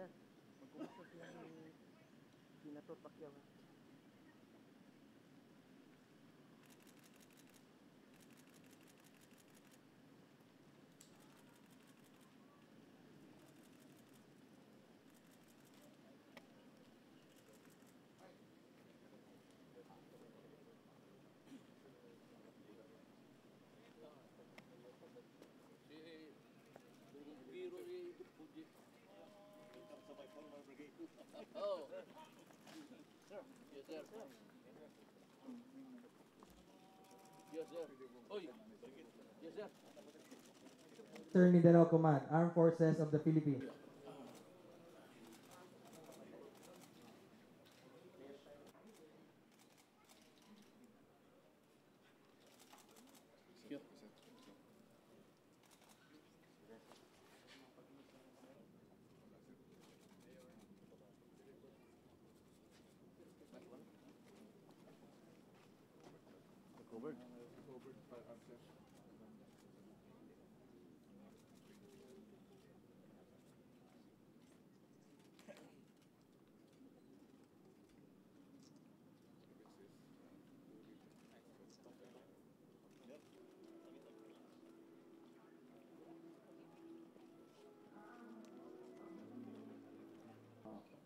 sir. Magkumusta sila ni Senator Pacquiao. Oh. Sir. Yes, sir. Yes, sir. Oy. Yes, sir. Eastern Mindanao Command, Armed Forces of the Philippines. Covered.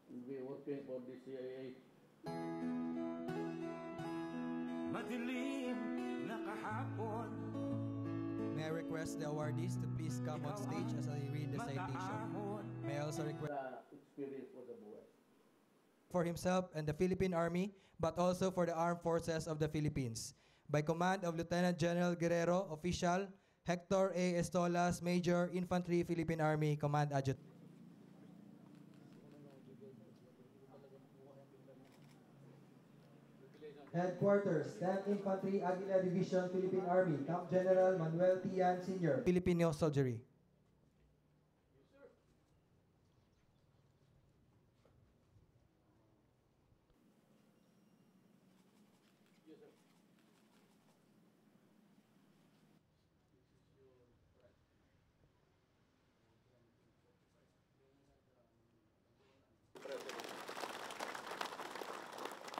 You'll be working for the CIA. Madilim na kahapon. May I request the awardees to please come on stage as I read the citation. May I also request Experience for the boy. for himself and the Philippine Army, but also for the Armed Forces of the Philippines. By command of Lieutenant General Guerrero, Official Hector A. Estolas, Major, Infantry, Philippine Army, Command Adjutant. Headquarters, 10th Infantry Aguila Division, Philippine Army, Camp General Manuel Tian Sr. Filipino Soldiery. Yes, sir.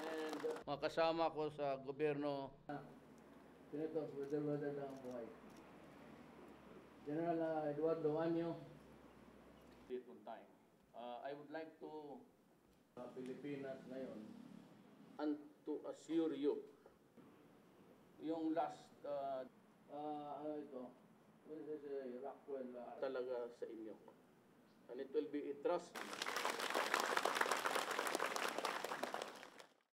And mga kasama ko sa gobyerno, Senator Brother lang buhay. General Eduardo Anyo, on time. I would like to Pilipinas ngayon and to assure you yung last ano ito, this is a Rockwell talaga sa inyo, and it will be a trust